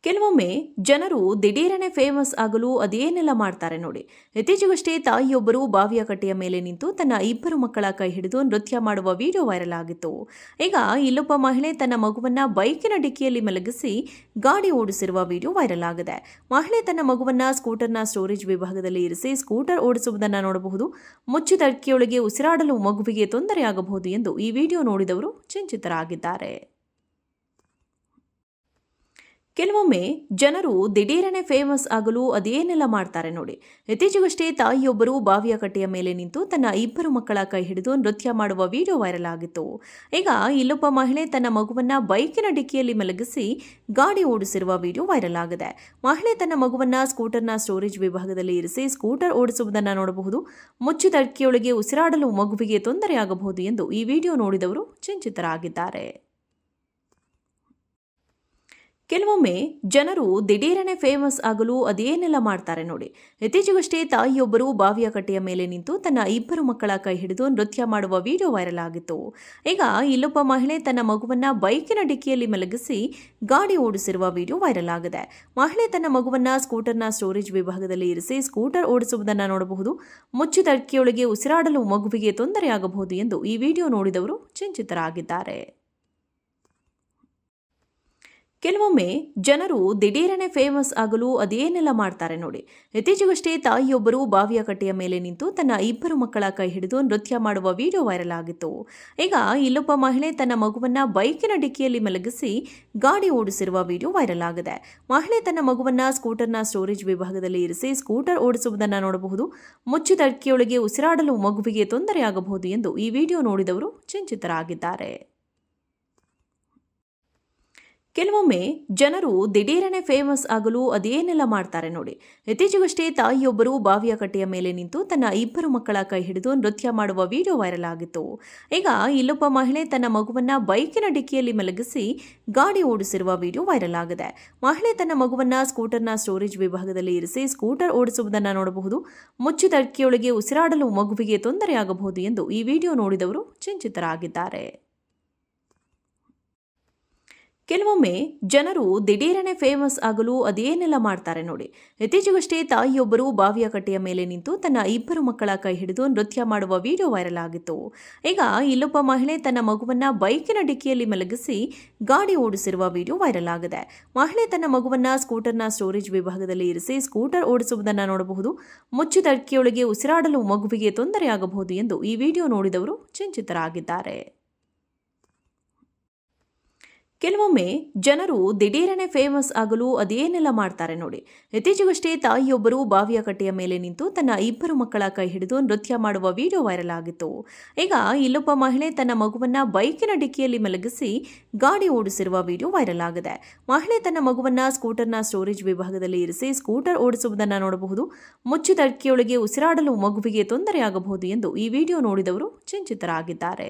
ಕೆಲವೊಮ್ಮೆ ಜನರು ದಿಢೀರನೆ ಫೇಮಸ್ ಆಗಲು ಅದೇನೆಲ್ಲ ಮಾಡ್ತಾರೆ ನೋಡಿ. ಇತ್ತೀಚೆಗಷ್ಟೇ ತಾಯಿಯೊಬ್ಬರು ಬಾವಿಯ ಕಟ್ಟೆಯ ಮೇಲೆ ನಿಂತು ತನ್ನ ಇಬ್ಬರು ಮಕ್ಕಳ ಕೈ ಹಿಡಿದು ನೃತ್ಯ ಮಾಡುವ ವಿಡಿಯೋ ವೈರಲ್ ಆಗಿತ್ತು. ಈಗ ಇಲ್ಲೊಬ್ಬ ಮಹಿಳೆ ತನ್ನ ಮಗುವನ್ನ ಬೈಕಿನ ಡಿಕ್ಕಿಯಲ್ಲಿ ಮಲಗಿಸಿ ಗಾಡಿ ಓಡಿಸಿರುವ ವಿಡಿಯೋ ವೈರಲ್ ಆಗಿದೆ. ಮಹಿಳೆ ತನ್ನ ಮಗುವನ್ನ ಸ್ಕೂಟರ್ನ ಸ್ಟೋರೇಜ್ ವಿಭಾಗದಲ್ಲಿ ಇರಿಸಿ ಸ್ಕೂಟರ್ ಓಡಿಸುವುದನ್ನು ನೋಡಬಹುದು. ಮುಚ್ಚಿದ ಅಕ್ಕಿಯೊಳಗೆ ಉಸಿರಾಡಲು ಮಗುವಿಗೆ ತೊಂದರೆಯಾಗಬಹುದು ಎಂದು ಈ ವಿಡಿಯೋ ನೋಡಿದವರು ಚಿಂತಿತರಾಗಿದ್ದಾರೆ. ಕೆಲವೊಮ್ಮೆ ಜನರು ದಿಢೀರನೆ ಫೇಮಸ್ ಆಗಲು ಅದೇನೆಲ್ಲ ಮಾಡ್ತಾರೆ ನೋಡಿ. ಇತ್ತೀಚೆಗಷ್ಟೇ ತಾಯಿಯೊಬ್ಬರು ಬಾವಿಯ ಕಟ್ಟೆಯ ಮೇಲೆ ನಿಂತು ತನ್ನ ಇಬ್ಬರು ಮಕ್ಕಳ ಕೈ ಹಿಡಿದು ನೃತ್ಯ ಮಾಡುವ ವಿಡಿಯೋ ವೈರಲ್ ಆಗಿತ್ತು. ಈಗ ಇಲ್ಲೊಬ್ಬ ಮಹಿಳೆ ತನ್ನ ಮಗುವನ್ನ ಬೈಕಿನ ಡಿಕ್ಕಿಯಲ್ಲಿ ಮಲಗಿಸಿ ಗಾಡಿ ಓಡಿಸಿರುವ ವಿಡಿಯೋ ವೈರಲ್ ಆಗಿದೆ. ಮಹಿಳೆ ತನ್ನ ಮಗುವನ್ನ ಸ್ಕೂಟರ್ನ ಸ್ಟೋರೇಜ್ ವಿಭಾಗದಲ್ಲಿ ಇರಿಸಿ ಸ್ಕೂಟರ್ ಓಡಿಸುವುದನ್ನು ನೋಡಬಹುದು. ಮುಚ್ಚಿದ ಅಕ್ಕಿಯೊಳಗೆ ಉಸಿರಾಡಲು ಮಗುವಿಗೆ ತೊಂದರೆಯಾಗಬಹುದು ಎಂದು ಈ ವಿಡಿಯೋ ನೋಡಿದವರು ಚಿಂತಿತರಾಗಿದ್ದಾರೆ. ಕೆಲವೊಮ್ಮೆ ಜನರು ದಿಢೀರನೆ ಫೇಮಸ್ ಆಗಲು ಅದೇನೆಲ್ಲ ಮಾಡ್ತಾರೆ ನೋಡಿ. ಇತ್ತೀಚೆಗಷ್ಟೇ ತಾಯಿಯೊಬ್ಬರು ಬಾವಿಯ ಕಟ್ಟೆಯ ಮೇಲೆ ನಿಂತು ತನ್ನ ಇಬ್ಬರು ಮಕ್ಕಳ ಕೈ ಹಿಡಿದು ನೃತ್ಯ ಮಾಡುವ ವಿಡಿಯೋ ವೈರಲ್ ಆಗಿತ್ತು. ಈಗ ಇಲ್ಲೊಬ್ಬ ಮಹಿಳೆ ತನ್ನ ಮಗುವನ್ನ ಬೈಕಿನ ಡಿಕ್ಕಿಯಲ್ಲಿ ಮಲಗಿಸಿ ಗಾಡಿ ಓಡಿಸಿರುವ ವಿಡಿಯೋ ವೈರಲ್ ಆಗಿದೆ. ಮಹಿಳೆ ತನ್ನ ಮಗುವನ್ನ ಸ್ಕೂಟರ್ನ ಸ್ಟೋರೇಜ್ ವಿಭಾಗದಲ್ಲಿ ಇರಿಸಿ ಸ್ಕೂಟರ್ ಓಡಿಸುವುದನ್ನು ನೋಡಬಹುದು. ಮುಚ್ಚಿದ ಅಕ್ಕಿಯೊಳಗೆ ಉಸಿರಾಡಲು ಮಗುವಿಗೆ ತೊಂದರೆಯಾಗಬಹುದು ಎಂದು ಈ ವಿಡಿಯೋ ನೋಡಿದವರು ಚಿಂತಿತರಾಗಿದ್ದಾರೆ. ಕೆಲವೊಮ್ಮೆ ಜನರು ದಿಢೀರನೆ ಫೇಮಸ್ ಆಗಲು ಅದೇನೆಲ್ಲ ಮಾಡ್ತಾರೆ ನೋಡಿ. ಇತ್ತೀಚೆಗಷ್ಟೇ ತಾಯಿಯೊಬ್ಬರು ಬಾವಿಯ ಕಟ್ಟೆಯ ಮೇಲೆ ನಿಂತು ತನ್ನ ಇಬ್ಬರು ಮಕ್ಕಳ ಕೈ ಹಿಡಿದು ನೃತ್ಯ ಮಾಡುವ ವಿಡಿಯೋ ವೈರಲ್ ಆಗಿತ್ತು. ಈಗ ಇಲ್ಲೊಬ್ಬ ಮಹಿಳೆ ತನ್ನ ಮಗುವನ್ನ ಬೈಕಿನ ಡಿಕ್ಕಿಯಲ್ಲಿ ಮಲಗಿಸಿ ಗಾಡಿ ಓಡಿಸಿರುವ ವಿಡಿಯೋ ವೈರಲ್ ಆಗಿದೆ. ಮಹಿಳೆ ತನ್ನ ಮಗುವನ್ನ ಸ್ಕೂಟರ್ನ ಸ್ಟೋರೇಜ್ ವಿಭಾಗದಲ್ಲಿ ಇರಿಸಿ ಸ್ಕೂಟರ್ ಓಡಿಸುವುದನ್ನು ನೋಡಬಹುದು. ಮುಚ್ಚಿದ ಅಕ್ಕಿಯೊಳಗೆ ಉಸಿರಾಡಲು ಮಗುವಿಗೆ ತೊಂದರೆಯಾಗಬಹುದು ಎಂದು ಈ ವಿಡಿಯೋ ನೋಡಿದವರು ಚಿಂತಿತರಾಗಿದ್ದಾರೆ. ಕೆಲವೊಮ್ಮೆ ಜನರು ದಿಢೀರನೆ ಫೇಮಸ್ ಆಗಲು ಅದೇನೆಲ್ಲ ಮಾಡ್ತಾರೆ ನೋಡಿ. ಇತ್ತೀಚೆಗಷ್ಟೇ ತಾಯಿಯೊಬ್ಬರು ಬಾವಿಯ ಕಟ್ಟೆಯ ಮೇಲೆ ನಿಂತು ತನ್ನ ಇಬ್ಬರು ಮಕ್ಕಳ ಕೈ ಹಿಡಿದು ನೃತ್ಯ ಮಾಡುವ ವಿಡಿಯೋ ವೈರಲ್ ಆಗಿತ್ತು. ಈಗ ಇಲ್ಲೊಬ್ಬ ಮಹಿಳೆ ತನ್ನ ಮಗುವನ್ನ ಬೈಕಿನ ಡಿಕ್ಕಿಯಲ್ಲಿ ಮಲಗಿಸಿ ಗಾಡಿ ಓಡಿಸಿರುವ ವಿಡಿಯೋ ವೈರಲ್ ಆಗಿದೆ. ಮಹಿಳೆ ತನ್ನ ಮಗುವನ್ನ ಸ್ಕೂಟರ್ನ ಸ್ಟೋರೇಜ್ ವಿಭಾಗದಲ್ಲಿ ಇರಿಸಿ ಸ್ಕೂಟರ್ ಓಡಿಸುವುದನ್ನು ನೋಡಬಹುದು. ಮುಚ್ಚಿದ ಅಕ್ಕಿಯೊಳಗೆ ಉಸಿರಾಡಲು ಮಗುವಿಗೆ ತೊಂದರೆಯಾಗಬಹುದು ಎಂದು ಈ ವಿಡಿಯೋ ನೋಡಿದವರು ಚಿಂತಿತರಾಗಿದ್ದಾರೆ. ಕೆಲವೊಮ್ಮೆ ಜನರು ದಿಢೀರನೆ ಫೇಮಸ್ ಆಗಲು ಅದೇನೆಲ್ಲ ಮಾಡ್ತಾರೆ ನೋಡಿ. ಇತ್ತೀಚೆಗಷ್ಟೇ ತಾಯಿಯೊಬ್ಬರು ಬಾವಿಯ ಕಟ್ಟೆಯ ಮೇಲೆ ನಿಂತು ತನ್ನ ಇಬ್ಬರು ಮಕ್ಕಳ ಕೈ ಹಿಡಿದು ನೃತ್ಯ ಮಾಡುವ ವಿಡಿಯೋ ವೈರಲ್ ಆಗಿತ್ತು. ಈಗ ಇಲ್ಲೊಬ್ಬ ಮಹಿಳೆ ತನ್ನ ಮಗುವನ್ನ ಬೈಕಿನ ಡಿಕ್ಕಿಯಲ್ಲಿ ಮಲಗಿಸಿ ಗಾಡಿ ಓಡಿಸಿರುವ ವಿಡಿಯೋ ವೈರಲ್ ಆಗಿದೆ. ಮಹಿಳೆ ತನ್ನ ಮಗುವನ್ನ ಸ್ಕೂಟರ್ನ ಸ್ಟೋರೇಜ್ ವಿಭಾಗದಲ್ಲಿ ಇರಿಸಿ ಸ್ಕೂಟರ್ ಓಡಿಸುವುದನ್ನು ನೋಡಬಹುದು. ಮುಚ್ಚಿದ ಅಕ್ಕಿಯೊಳಗೆ ಉಸಿರಾಡಲು ಮಗುವಿಗೆ ತೊಂದರೆಯಾಗಬಹುದು ಎಂದು ಈ ವಿಡಿಯೋ ನೋಡಿದವರು ಚಿಂತಿತರಾಗಿದ್ದಾರೆ. ಕೆಲವೊಮ್ಮೆ ಜನರು ದಿಢೀರನೆ ಫೇಮಸ್ ಆಗಲು ಅದೇನೆಲ್ಲ ಮಾಡ್ತಾರೆ ನೋಡಿ. ಇತ್ತೀಚೆಗಷ್ಟೇ ತಾಯಿಯೊಬ್ಬರು ಬಾವಿಯ ಕಟ್ಟೆಯ ಮೇಲೆ ನಿಂತು ತನ್ನ ಇಬ್ಬರು ಮಕ್ಕಳ ಕೈ ಹಿಡಿದು ನೃತ್ಯ ಮಾಡುವ ವಿಡಿಯೋ ವೈರಲ್ ಆಗಿತ್ತು. ಈಗ ಇಲ್ಲೊಬ್ಬ ಮಹಿಳೆ ತನ್ನ ಮಗುವನ್ನ ಬೈಕಿನ ಡಿಕ್ಕಿಯಲ್ಲಿ ಮಲಗಿಸಿ ಗಾಡಿ ಓಡಿಸಿರುವ ವಿಡಿಯೋ ವೈರಲ್ ಆಗಿದೆ. ಮಹಿಳೆ ತನ್ನ ಮಗುವನ್ನ ಸ್ಕೂಟರ್ನ ಸ್ಟೋರೇಜ್ ವಿಭಾಗದಲ್ಲಿ ಇರಿಸಿ ಸ್ಕೂಟರ್ ಓಡಿಸುವುದನ್ನು ನೋಡಬಹುದು. ಮುಚ್ಚಿದ ಅಕ್ಕಿಯೊಳಗೆ ಉಸಿರಾಡಲು ಮಗುವಿಗೆ ತೊಂದರೆಯಾಗಬಹುದು ಎಂದು ಈ ವಿಡಿಯೋ ನೋಡಿದವರು ಚಿಂತಿತರಾಗಿದ್ದಾರೆ.